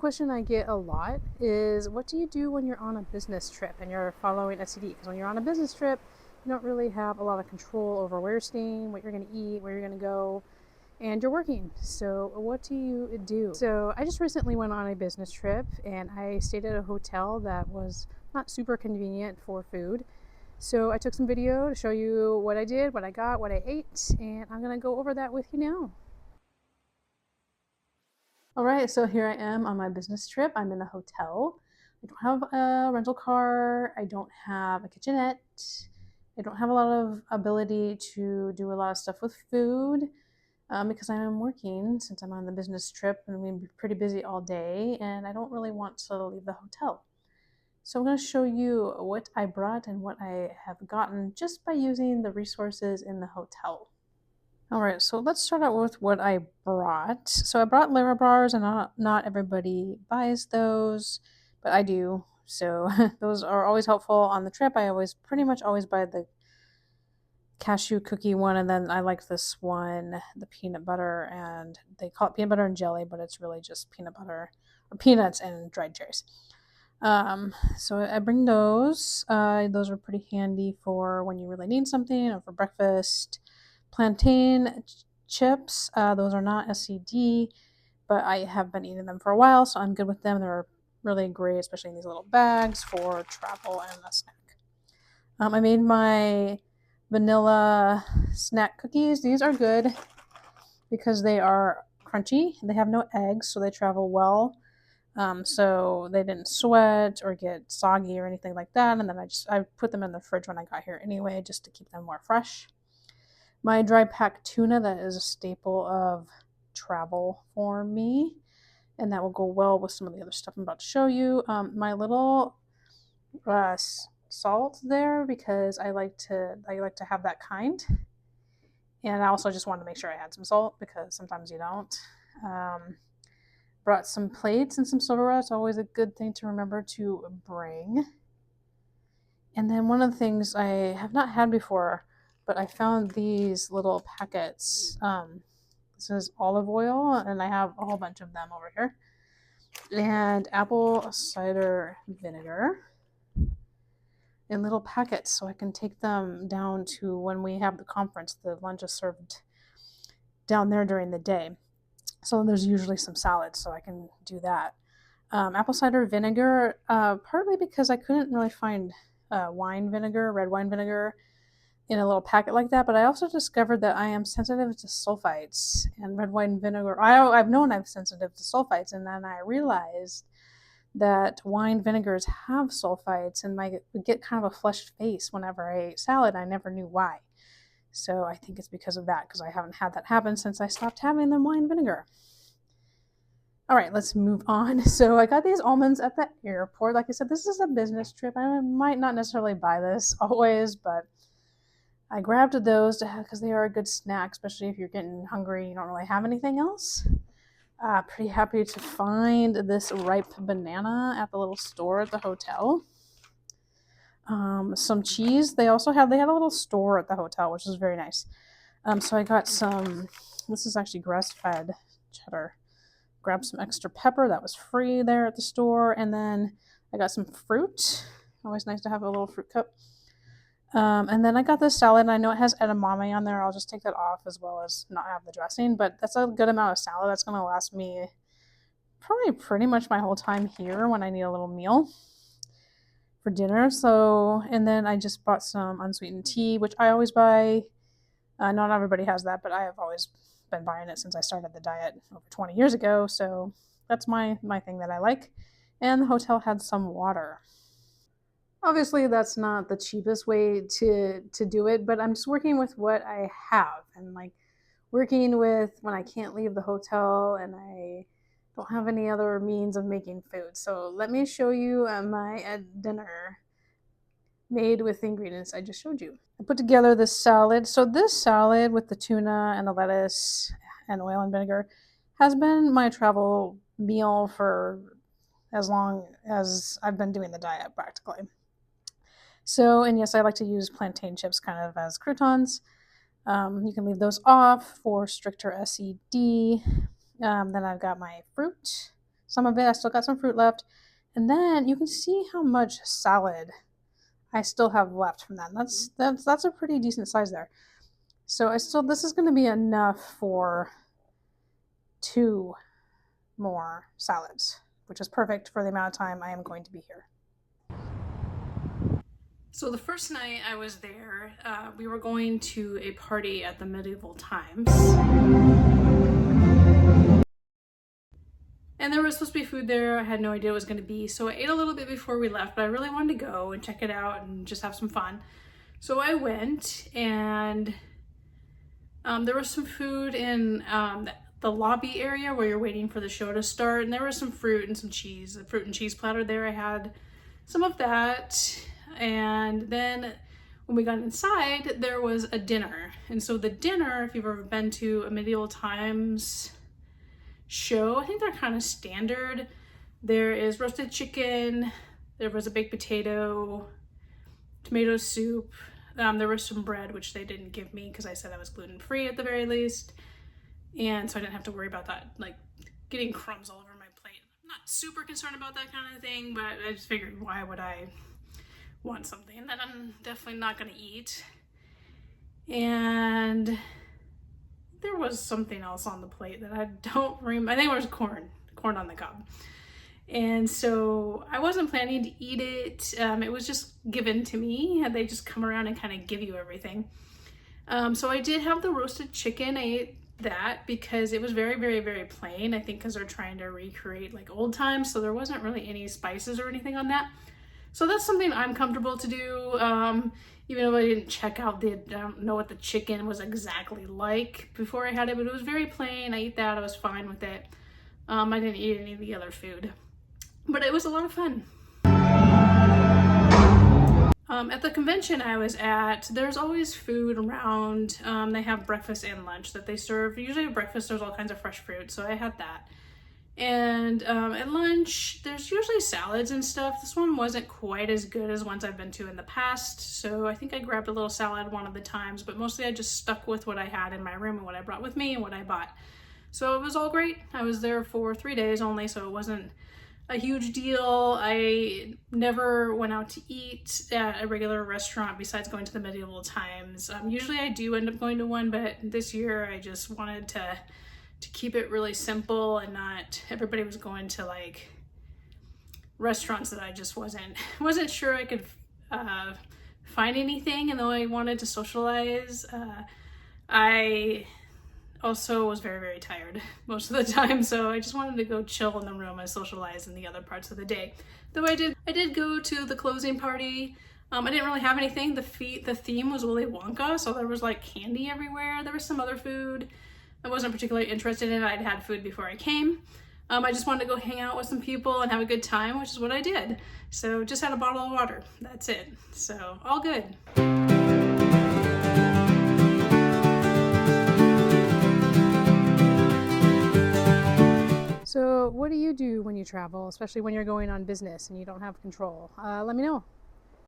Question I get a lot is, what do you do when you're on a business trip and you're following SCD? Because when you're on a business trip, you don't really have a lot of control over where you're staying, what you're going to eat, where you're going to go, and you're working. So what do you do? So I just recently went on a business trip and I stayed at a hotel that was not super convenient for food. So I took some video to show you what I did, what I got, what I ate, and I'm going to go over that with you now. All right, so here I am on my business trip. I'm in a hotel. I don't have a rental car. I don't have a kitchenette. I don't have a lot of ability to do a lot of stuff with food because I am working since I'm on the business trip and I'm going to be pretty busy all day, and I don't really want to leave the hotel. So I'm going to show you what I brought and what I have gotten just by using the resources in the hotel. All right, so let's start out with what I brought. So I brought liver bars, and not everybody buys those, but I do. So those are always helpful on the trip. I pretty much always buy the cashew cookie one, and then I like this one, the peanut butter, and they call it peanut butter and jelly, but it's really just peanut butter or peanuts and dried cherries. So I bring those. Those are pretty handy for when you really need something or for breakfast. Plantain chips, those are not SCD, but I have been eating them for a while, so I'm good with them. They're really great, especially in these little bags for travel and a snack. I made my vanilla snack cookies. These are good because they are crunchy. They have no eggs, so they travel well. So they didn't sweat or get soggy or anything like that. And then I put them in the fridge when I got here anyway, just to keep them more fresh. My dry packed tuna, that is a staple of travel for me, and that will go well with some of the other stuff I'm about to show you. My little salt there, because I like to have that kind, and I also just wanted to make sure I had some salt because sometimes you don't. Brought some plates and some silverware. It's always a good thing to remember to bring. And then one of the things I have not had before, but I found these little packets. This is olive oil, and I have a whole bunch of them over here. And apple cider vinegar in little packets, so I can take them down to when we have the conference. The lunch is served down there during the day. So there's usually some salad, so I can do that. Apple cider vinegar, partly because I couldn't really find red wine vinegar in a little packet like that, but I also discovered that I am sensitive to sulfites, and red wine vinegar, I've known I'm sensitive to sulfites, and then I realized that wine vinegars have sulfites, and I would get kind of a flushed face whenever I ate salad. I never knew why. So I think it's because of that, because I haven't had that happen since I stopped having the wine vinegar. All right, let's move on. So I got these almonds at the airport. Like I said, this is a business trip. I might not necessarily buy this always, but I grabbed those because they are a good snack, especially if you're getting hungry and you don't really have anything else. Pretty happy to find this ripe banana at the little store at the hotel. Some cheese. They had a little store at the hotel, which is very nice. So I got some, this is actually grass-fed cheddar. Grabbed some extra pepper that was free there at the store, and then I got some fruit. Always nice to have a little fruit cup. And then I got this salad, and I know it has edamame on there. I'll just take that off as well as not have the dressing, but that's a good amount of salad. That's going to last me probably pretty much my whole time here when I need a little meal for dinner. So, and then I just bought some unsweetened tea, which I always buy. Not everybody has that, but I have always been buying it since I started the diet over 20 years ago. So that's my thing that I like. And the hotel had some water. Obviously, that's not the cheapest way to do it, but I'm just working with what I have, and like working with when I can't leave the hotel and I don't have any other means of making food. So let me show you my dinner made with the ingredients I just showed you. I put together this salad. So this salad with the tuna and the lettuce and oil and vinegar has been my travel meal for as long as I've been doing the diet practically. So, and yes, I like to use plantain chips kind of as croutons. You can leave those off for stricter SCD. Then I've got my fruit. some of it. I still got some fruit left. And then you can see how much salad I still have left from that. That's a pretty decent size there. So this is going to be enough for 2 more salads, which is perfect for the amount of time I am going to be here. So the first night I was there, we were going to a party at the medieval times. And there was supposed to be food there. I had no idea what it was going to be. So I ate a little bit before we left, but I really wanted to go and check it out and just have some fun. So I went, and there was some food in the lobby area where you're waiting for the show to start. And there was some fruit and some cheese, a fruit and cheese platter there. I had some of that. And then when we got inside, there was a dinner. And so the dinner, if you've ever been to a medieval times show, I think they're kind of standard. There is roasted chicken, there was a baked potato, tomato soup, there was some bread, which they didn't give me because I said I was gluten-free at the very least, and so I didn't have to worry about that, like getting crumbs all over my plate. I'm not super concerned about that kind of thing, but I just figured, why would I want something that I'm definitely not going to eat? And there was something else on the plate that I don't remember. I think it was corn on the cob. And so I wasn't planning to eat it. It was just given to me. They just come around and kind of give you everything. So I did have the roasted chicken. I ate that because it was very, very, very plain. I think because they're trying to recreate like old times. So there wasn't really any spices or anything on that. So that's something I'm comfortable to do. Even though I didn't check out I don't know what the chicken was exactly like before I had it, but it was very plain. I ate that, I was fine with it. I didn't eat any of the other food, but it was a lot of fun. At the convention I was at, there's always food around. They have breakfast and lunch that they serve. Usually at breakfast, there's all kinds of fresh fruit, so I had that. And at lunch, there's usually salads and stuff. This one wasn't quite as good as ones I've been to in the past, so I think I grabbed a little salad one of the times, but mostly I just stuck with what I had in my room and what I brought with me and what I bought. So it was all great. I was there for 3 days only, so it wasn't a huge deal. I never went out to eat at a regular restaurant besides going to the medieval times. Usually I do end up going to one, but this year I just wanted to keep it really simple, and not everybody was going to like restaurants that I just wasn't sure I could find anything, and though I wanted to socialize, I also was very, very tired most of the time, so I just wanted to go chill in the room and socialize in the other parts of the day. Though I did go to the closing party. I didn't really have anything. The theme was Willy Wonka, so there was like candy everywhere. There was some other food I wasn't particularly interested in. I'd had food before I came. I just wanted to go hang out with some people and have a good time, which is what I did. So just had a bottle of water. That's it. So all good. So what do you do when you travel, especially when you're going on business and you don't have control? Let me know.